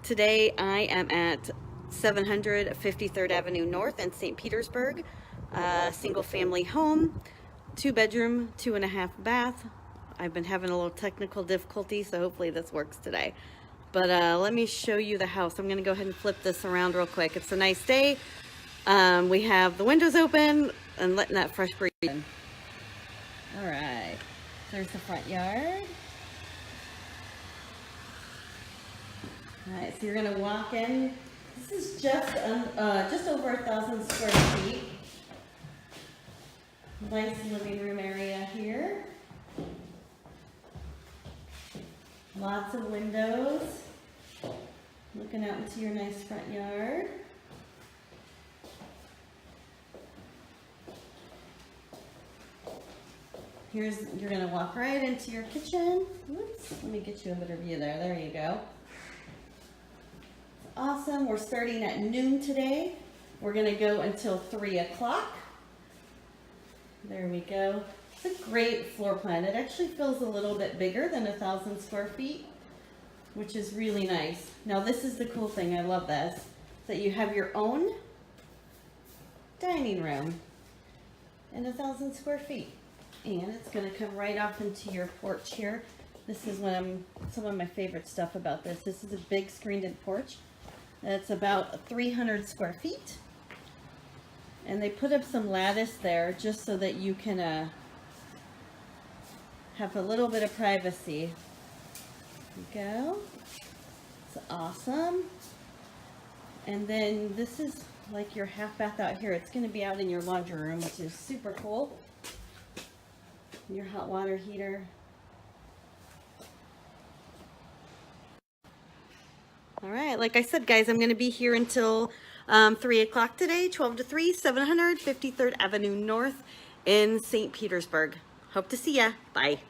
Today I am at 753rd Avenue North in St. Petersburg. Single family home, 2-bedroom, 2.5 bath. I've been having a little technical difficulty, so hopefully this works today. But let me show you the house. I'm going to go ahead and flip this around real quick. It's a nice day. We have the windows open and letting that fresh breeze in. All right, there's the front yard. All right, so you're gonna walk in. This is just over 1,000 square feet. Nice living room area here. Lots of windows. Looking out into your nice front yard. You're gonna walk right into your kitchen. Whoops, let me get you a better view there. There you go. Awesome. We're starting at noon today. We're going to go until 3 o'clock. There we go. It's a great floor plan. It actually feels a little bit bigger than 1,000 square feet, which is really nice. Now this is the cool thing. I love this. That you have your own dining room in 1,000 square feet. And it's going to come right off into your porch here. This is some of my favorite stuff about this. This is a big screened-in porch. It's about 300 square feet. And they put up some lattice there just so that you can have a little bit of privacy. There you go. It's awesome. And then this is like your half bath out here. It's going to be out in your laundry room, which is super cool. Your hot water heater. All right, like I said, guys, I'm going to be here until 3 o'clock today, 12 to 3, 753rd Avenue North in St. Petersburg. Hope to see ya. Bye.